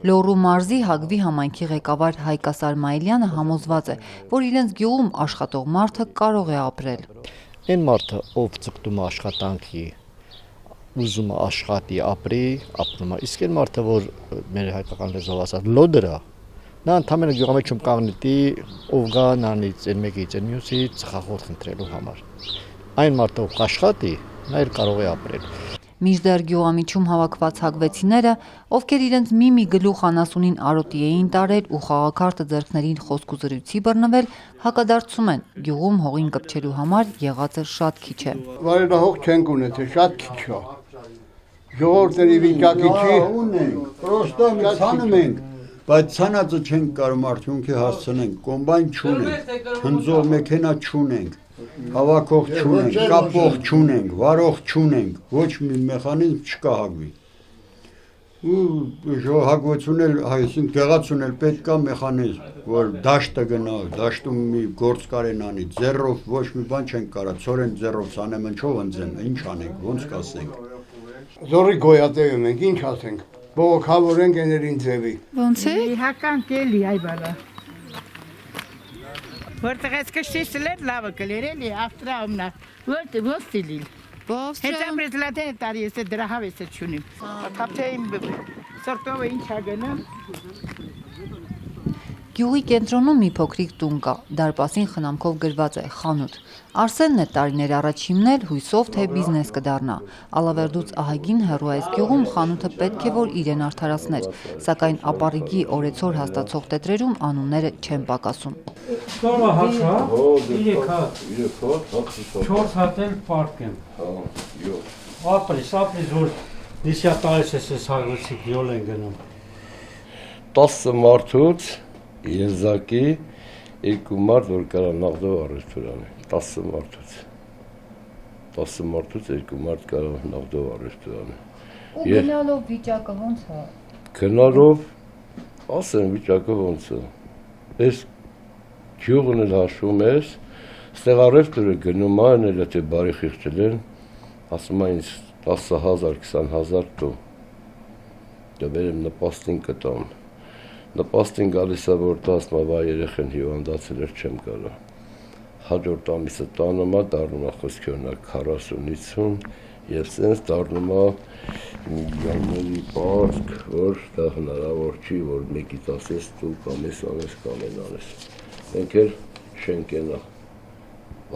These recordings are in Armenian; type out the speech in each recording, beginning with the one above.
Լոռու մարզի Հագվի համայնքի ղեկավար Հայկ Սարմայելյանը համոզված է, որ իրենց գյուղում աշխատող մարդը կարող է ապրել։ Այն մարդը, ով ձգտում է աշխատանքի, ուզում է աշխատի, ապրի, ապրում է, իսկ այն մարդը, որ մեր հայկական լեզվով ասած լոդր է, նա ընդամենը գյուղամեջում կանգնի, ով գա նրանից այն մեկից այն մյուսից ծխախոտ խնդրելու համար։ Այն մարդը, ով աշխատի, նա էլ կարող է ապրել։ Մինչդեռ գյուղամիջում հավաքված հագվեցիները, ովքեր իրենց մի գլուխ անասունին արոտի էին տարել ու խաղաքարտը ձեռքներին խոսքուզրույցի բռնվել, հակադարձում են, գյուղում հողին կպչելու համար եղածը շատ քիչ է։ Վարելահող չենք ունեցել, շատ քիչ է։ Ժողովրդի վիճակի չի, պրոստը ցանում ենք, բայց ցանածը չենք կարող արդյունքի հասցնենք, կոմբայն չունենք, հնձող մեքենա չունենք, հավաքող չունենք, կապող չունենք, վարող չունենք, ոչ մի մեխանիզմ չկա հագվի։ Ու հագվեցուն էլ, այսինքն գեղացուն էլ պետք է մեխանիզմ, որ դաշտը գնա, դաշտում մի գործ կարեն անի, ձեռով ոչ մի բան չենք կարա, ցորեն ձեռով ցանեմ, ինչով ընձեմ, ինչ անենք, ոնց կասենք։ Զորի գոյատևում ենք, ինչ ասենք, բողոքավորենք էներին ձևի։ Ոնց է։ Իհական կելի այ բալա։ Որտեղ ես կշտիսլեր լավը կլերելի ավստրաումնա, որտեղ ոստիլիլ։ Հետո պրեզլատեն տարի ես դրա հավեսը չունիմ։ Կապտեին սորտովը ինչ ագնամ։ Գյուղի կենտրոնում մի փոքրիկ տուն կա, դարպասին խնամքով գրված է խանութ։ Արսենն է տարիներ առաջ հիմնել հույսով, թե բիզնես կդառնա։ Ալավերդուց ահագին հեռու այս գյուղում խանութը պետք է որ իրեն արդարացներ, սակայն ապառիկի օրեցօր հաստացող տետրերում անունները չեն պակասում։ Ստորը հացա, 3 հատ, 4 հատ էլ պարկ եմ։ Ապրիս, որ դիսյա տարես ես հագվեցիք յոլ են գնում։ 10 մարդուց Եզակի երկու մարդ, որ կարա նաղդով առեստորանի, 10 մարդուց երկու մարդ կարա նաղդով առեստորանի։ Ու գնալով վիճակը ոնց է։ Գնալով, ասեմ վիճակը ոնց է։ Ես գյուղն էլ հաշվում ես, ստեղ առեստորը գնում այն էլ եթե բարի խիղճել են, ասում է ինձ 10,000, 20,000 տու։ Դա վերեմ նպաստին կտամ։ Նպաստին գալիս է, որ տասմա վայ երեխեն հիվանդացել էր չեմ կարա։ Հաջորդ ամիսը տանում է, դառնում է խոսքի օրինակ 40-50 և սենց դառնում է միլիոնների պարկ, որ դա հնարավոր չի, որ մեկից ասես դու կամ ես անես կամ են անես։ Մենք էլ չենք ենա,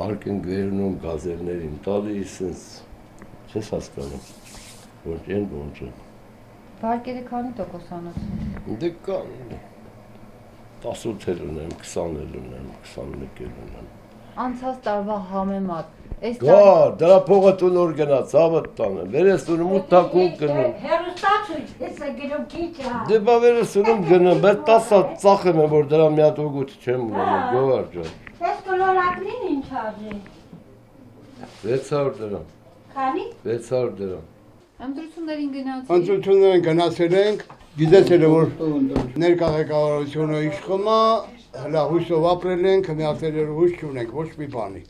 վարկ ենք վերնում, գազերներին տալիս, սենց չես հասկանում, ոնչ են, ոնչ են։ Վարկերը քանի տոկոսանոց։ Դե կան 18 էլ ունեմ, 20 էլ ունեմ, 21 էլ ունեմ։ Անցած տարվա համեմատ։ Գա, դրա փողը տուն որ գնաց, ավդ տանը, վերեսունում ու տակում գնում։ Հերոստացույց, ես գնում քիչ է։ Դե բա վերեսունում գնում, բեր 10 հատ ծախեմ եմ, որ դրա մի հատ ուգուտ չեմ ունենում, գովար ջան։ Ես կլորակնին ինչ արժի։ 600 դրամ։ Քանի։ 600 դրամ։ Ընտրություններին գնացի։ Ընտրություններին գնացել ենք, գիտեցել որ ներկա ղեկավարությունը իշխում է, հլա հույսով ապրել ենք, միացել հույս չունենք, ոչ մի բանի։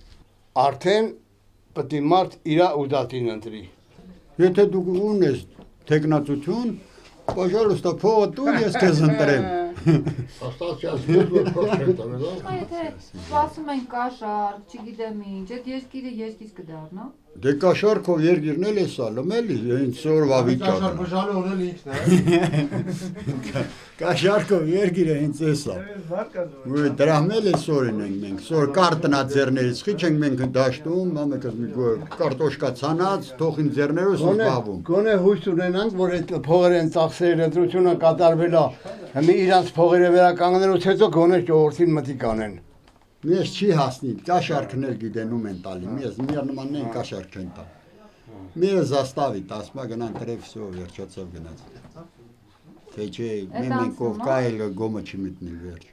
Արդեն պետք է մարդ իր ուզածին ընտրի։ Եթե դուք ունես տեխնացություն, պաշարոստա փողը տուր ես քեզ ընտրեմ։ Եթե սպասում են կաշառք, չգիտեմ ինչ, այդ երկիրը երկիր կդառնա։ Դե կաշառքով երկիրն էլ էս ալում էլի, ինձ սորվա վիճակն։ Կաշառքը ունել ինքն է։ Կաշառքով երկիրը ինձ էս է։ Ու դրամ էլ էս սորին ենք մենք, սոր կարտնա ձեռներից խիչ ենք մենք դաշտում, ամեկս մի կարտոշկա ցանած, թող ինձ ձեռներով զբաղվում։ Գոնե հույս ունենանք, որ այդ փողերեն ծախսեր ընտրությունը կատարվել է, հիմա իրանց փողերը վերականգնելուց հետո գոնե ժողովրդին մտիկ անեն։ Ես չի հասնի, կաշառքն էլ գիտենում են տալի, ես միր նմանն են կաշառք չեն տա։ Մերը զաստավի, տասմա գնան տրև վсё, վերջացավ գնաց։ Թե չէ, մենք ով կայել գոմը չի մտնիլ վերջ։